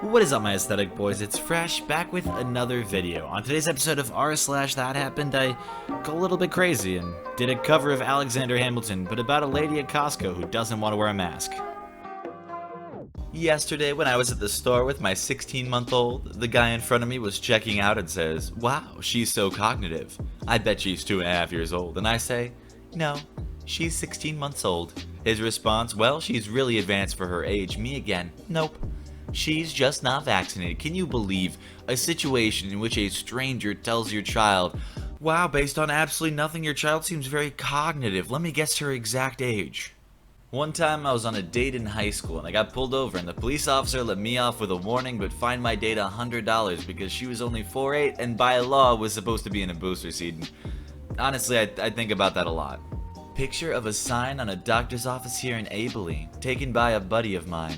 What is up, my aesthetic boys? It's Fresh, back with another video. On today's episode of r/ThatHappened, I go a little bit crazy and did a cover of Alexander Hamilton, but about a lady at Costco who doesn't want to wear a mask. Yesterday, when I was at the store with my 16-month-old, the guy in front of me was checking out and says, "Wow, she's so cognitive. I bet she's 2.5 years old." And I say, "No, she's 16 months old." His response, "Well, she's really advanced for her age." Me again, "Nope. She's just not vaccinated." Can you believe a situation in which a stranger tells your child, "Wow, based on absolutely nothing, your child seems very cognitive. Let me guess her exact age." One time I was on a date in high school and I got pulled over and the police officer let me off with a warning but fined my date $100 because she was only 4'8" and by law was supposed to be in a booster seat. And honestly, I think about that a lot. Picture of a sign on a doctor's office here in Abilene, taken by a buddy of mine.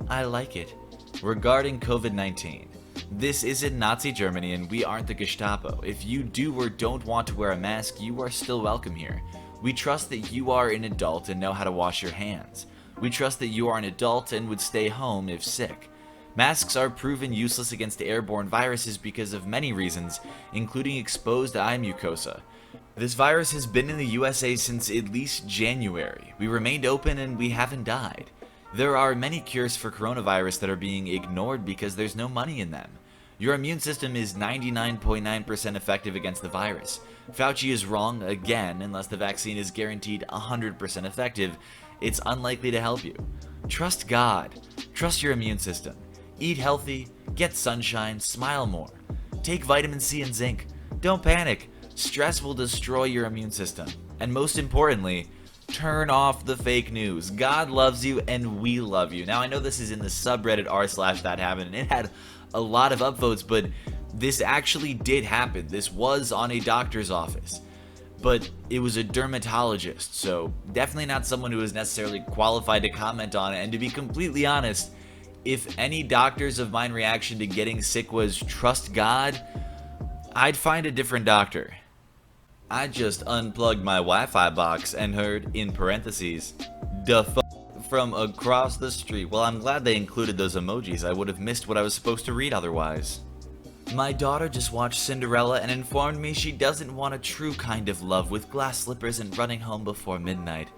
I like it. Regarding COVID-19, this isn't Nazi Germany and we aren't the Gestapo. If you do or don't want to wear a mask, you are still welcome here. We trust that you are an adult and know how to wash your hands. We trust that you are an adult and would stay home if sick. Masks are proven useless against airborne viruses because of many reasons, including exposed eye mucosa. This virus has been in the USA since at least January. We remained open and we haven't died. There are many cures for coronavirus that are being ignored because there's no money in them. Your immune system is 99.9% effective against the virus. Fauci is wrong again. Unless the vaccine is guaranteed 100% effective, it's unlikely to help you. Trust God. Trust your immune system. Eat healthy, get sunshine, smile more. Take vitamin C and zinc. Don't panic. Stress will destroy your immune system. And most importantly, turn off the fake news. God loves you and we love you. Now I know this is in the subreddit r/ThatHappened and it had a lot of upvotes, but this actually did happen. This was on a doctor's office, but it was a dermatologist, so definitely not someone who is necessarily qualified to comment on it. And to be completely honest, if any doctors of mine reaction to getting sick was trust God, I'd find a different doctor. I just unplugged my Wi-Fi box and heard, in parentheses, "the from across the street." Well, I'm glad they included those emojis. I would have missed what I was supposed to read otherwise. My daughter just watched Cinderella and informed me she doesn't want a true kind of love with glass slippers and running home before midnight.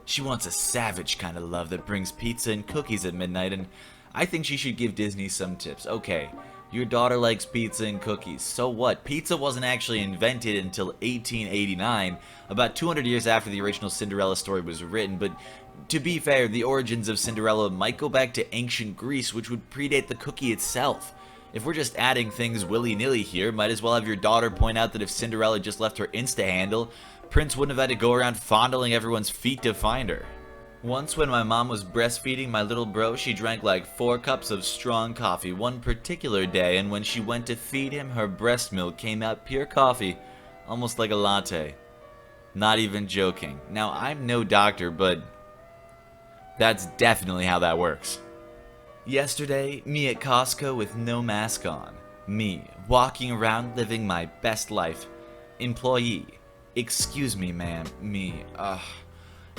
She wants a savage kind of love that brings pizza and cookies at midnight, and I think she should give Disney some tips. Okay, your daughter likes pizza and cookies. So what? Pizza wasn't actually invented until 1889, about 200 years after the original Cinderella story was written, but to be fair, the origins of Cinderella might go back to ancient Greece, which would predate the cookie itself. If we're just adding things willy-nilly here, might as well have your daughter point out that if Cinderella just left her Insta handle, Prince wouldn't have had to go around fondling everyone's feet to find her. Once when my mom was breastfeeding my little bro, she drank like 4 cups of strong coffee one particular day, and when she went to feed him, her breast milk came out pure coffee, almost like a latte. Not even joking. Now, I'm no doctor, but that's definitely how that works. Yesterday, me at Costco with no mask on. Me, walking around living my best life. Employee, "Excuse me, ma'am." Me,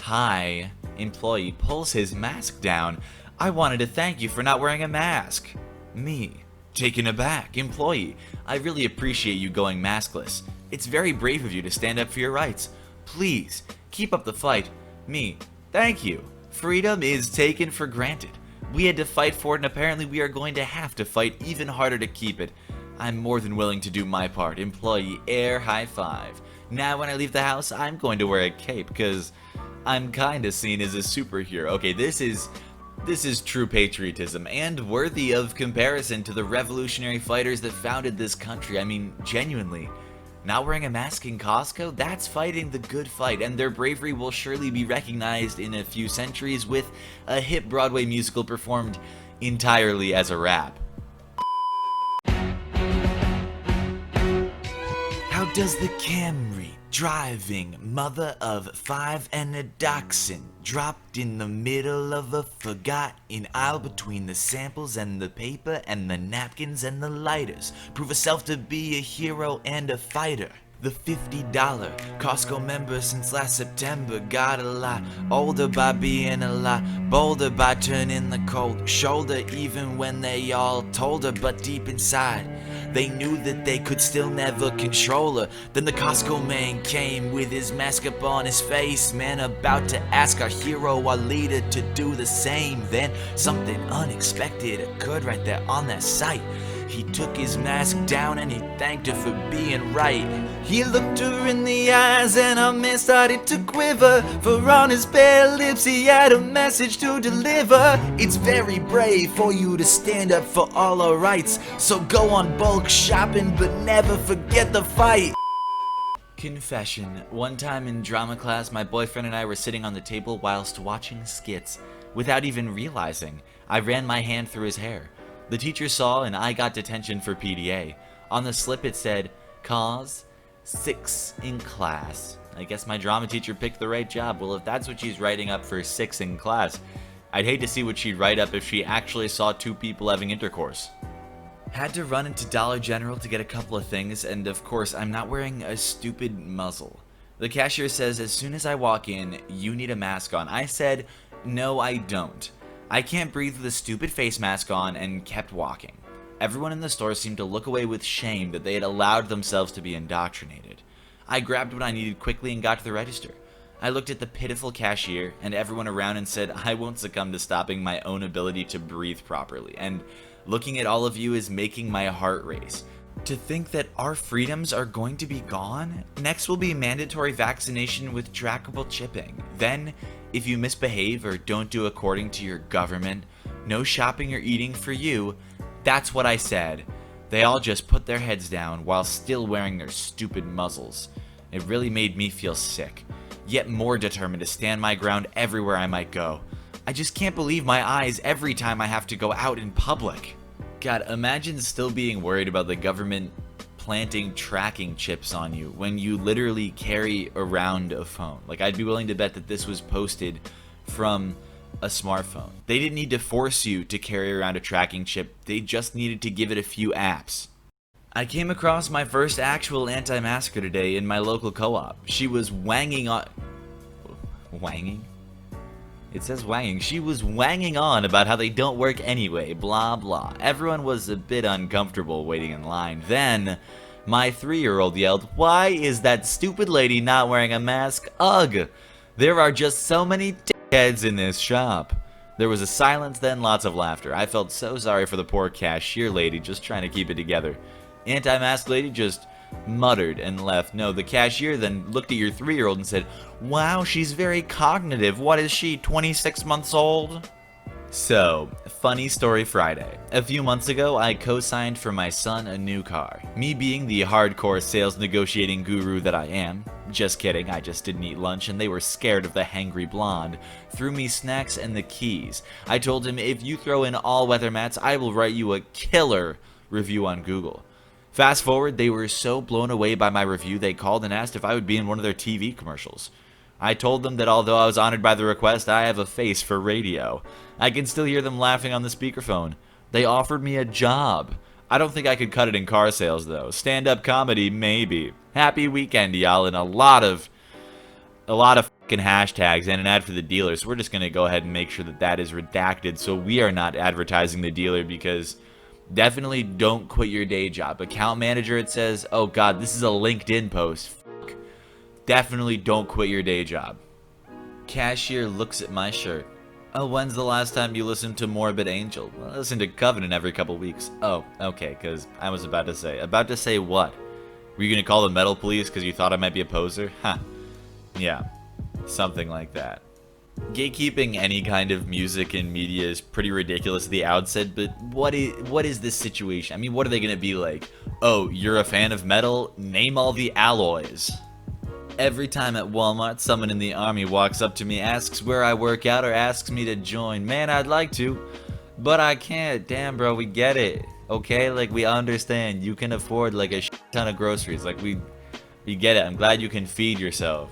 "Hi." Employee pulls his mask down. "I wanted to thank you for not wearing a mask." Me, taken aback. Employee, "I really appreciate you going maskless. It's very brave of you to stand up for your rights. Please, keep up the fight." Me, "Thank you. Freedom is taken for granted. We had to fight for it and apparently we are going to have to fight even harder to keep it. I'm more than willing to do my part." Employee, air high five. "Now when I leave the house, I'm going to wear a cape because I'm kinda seen as a superhero." Okay, this is true patriotism and worthy of comparison to the revolutionary fighters that founded this country. I mean, genuinely. Not wearing a mask in Costco? That's fighting the good fight, and their bravery will surely be recognized in a few centuries with a hit Broadway musical performed entirely as a rap. How does the Camry driving mother of 5 and a dachshund dropped in the middle of a forgotten aisle between the samples and the paper and the napkins and the lighters prove herself to be a hero and a fighter? The $50 Costco member since last September got a lot older by being a lot bolder, by turning the cold shoulder even when they all told her. But deep inside they knew that they could still never control her. Then the Costco man came with his mask up on his face, man, about to ask our hero, our leader, to do the same. Then something unexpected occurred right there on that site. He took his mask down and he thanked her for being right. He looked her in the eyes and our man started to quiver, for on his bare lips he had a message to deliver. It's very brave for you to stand up for all our rights, so go on bulk shopping but never forget the fight. Confession. One time in drama class, my boyfriend and I were sitting on the table whilst watching skits. Without even realizing, I ran my hand through his hair. The teacher saw and I got detention for PDA. On the slip it said, cause 6 in class. I guess my drama teacher picked the right job. Well, if that's what she's writing up for 6 in class, I'd hate to see what she'd write up if she actually saw 2 people having intercourse. Had to run into Dollar General to get a couple of things, and of course I'm not wearing a stupid muzzle. The cashier says as soon as I walk in, you need a mask on. I said, no I don't. I can't breathe with a stupid face mask on, and kept walking. Everyone in the store seemed to look away with shame that they had allowed themselves to be indoctrinated. I grabbed what I needed quickly and got to the register. I looked at the pitiful cashier and everyone around and said, I won't succumb to stopping my own ability to breathe properly. And looking at all of you is making my heart race. To think that our freedoms are going to be gone? Next will be mandatory vaccination with trackable chipping. Then, if you misbehave or don't do according to your government, no shopping or eating for you. That's what I said. They all just put their heads down while still wearing their stupid muzzles. It really made me feel sick, yet more determined to stand my ground everywhere I might go. I just can't believe my eyes every time I have to go out in public. God, imagine still being worried about the government planting tracking chips on you when you literally carry around a phone. Like, I'd be willing to bet that this was posted from a smartphone. They didn't need to force you to carry around a tracking chip, they just needed to give it a few apps. I came across my first actual anti-masker today in my local co-op. She was wanging on... Wanging? It says wanging. She was wanging on about how they don't work anyway, blah blah. Everyone was a bit uncomfortable waiting in line. Then, my 3-year-old yelled, why is that stupid lady not wearing a mask? Ugh! There are just so many dickheads in this shop. There was a silence, then lots of laughter. I felt so sorry for the poor cashier lady just trying to keep it together. Anti-mask lady just muttered and left. No, the cashier then looked at your 3-year-old and said, wow, she's very cognitive. What is she, 26 months old? So, funny story Friday. A few months ago, I co-signed for my son a new car. Me being the hardcore sales negotiating guru that I am. Just kidding, I just didn't eat lunch and they were scared of the hangry blonde. Threw me snacks and the keys. I told him, if you throw in all weather mats, I will write you a killer review on Google. Fast forward, they were so blown away by my review, they called and asked if I would be in one of their TV commercials. I told them that although I was honored by the request, I have a face for radio. I can still hear them laughing on the speakerphone. They offered me a job. I don't think I could cut it in car sales though. Stand-up comedy, maybe. Happy weekend, y'all, and a lot of fucking hashtags and an ad for the dealer. So we're just gonna go ahead and make sure that that is redacted, so we are not advertising the dealer, because definitely don't quit your day job. Account manager, it says, oh god, this is a LinkedIn post. Fuck. Definitely don't quit your day job. Cashier looks at my shirt. Oh, when's the last time you listened to Morbid Angel? Well, I listen to Covenant every couple weeks. Oh, okay, because I was about to say. About to say what? Were you going to call the metal police because you thought I might be a poser? Huh. Yeah, something like that. Gatekeeping any kind of music and media is pretty ridiculous at the outset, but what is this situation? I mean, what are they going to be like? Oh, you're a fan of metal? Name all the alloys. Every time at Walmart, someone in the army walks up to me, asks where I work out, or asks me to join. Man, I'd like to, but I can't. Damn, bro, we get it. Okay? Like, we understand. You can afford, like, a shit ton of groceries. Like, we get it. I'm glad you can feed yourself.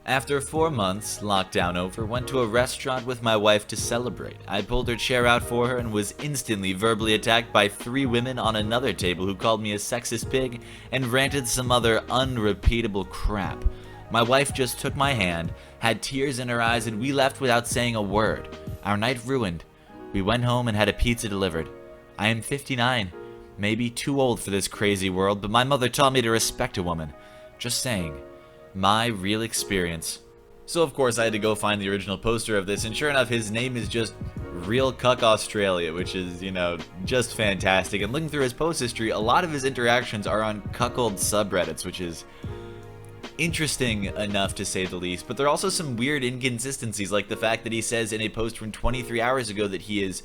After 4 months, lockdown over, went to a restaurant with my wife to celebrate. I pulled her chair out for her and was instantly verbally attacked by 3 women on another table who called me a sexist pig and ranted some other unrepeatable crap. My wife just took my hand, had tears in her eyes, and we left without saying a word. Our night ruined. We went home and had a pizza delivered. I am 59, maybe too old for this crazy world, but my mother taught me to respect a woman. Just saying. My real experience. So of course I had to go find the original poster of this, and sure enough his name is just Real Cuck Australia, which is, just fantastic. And looking through his post history, a lot of his interactions are on cuckold subreddits, which is interesting enough to say the least. But there are also some weird inconsistencies, like the fact that he says in a post from 23 hours ago that he is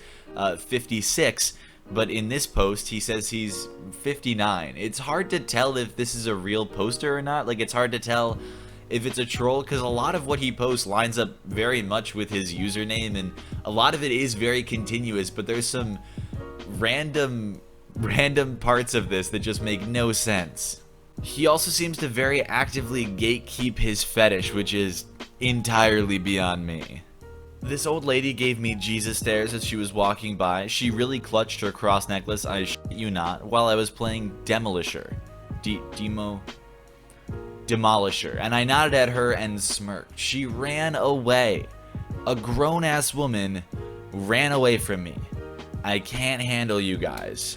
56, but in this post he says he's 59. It's hard to tell if this is a real poster or not. Like, it's hard to tell if it's a troll, because a lot of what he posts lines up very much with his username, and a lot of it is very continuous, but there's some random parts of this that just make no sense. He also seems to very actively gatekeep his fetish, which is entirely beyond me. This old lady gave me Jesus stares as she was walking by. She really clutched her cross necklace, I shit you not, while I was playing Demolisher. Demolisher. And I nodded at her and smirked. She ran away. A grown-ass woman ran away from me. I can't handle you guys.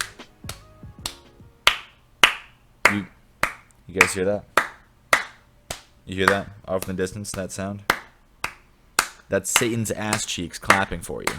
You guys hear that? You hear that? Off in the distance, that sound? That's Satan's ass cheeks clapping for you.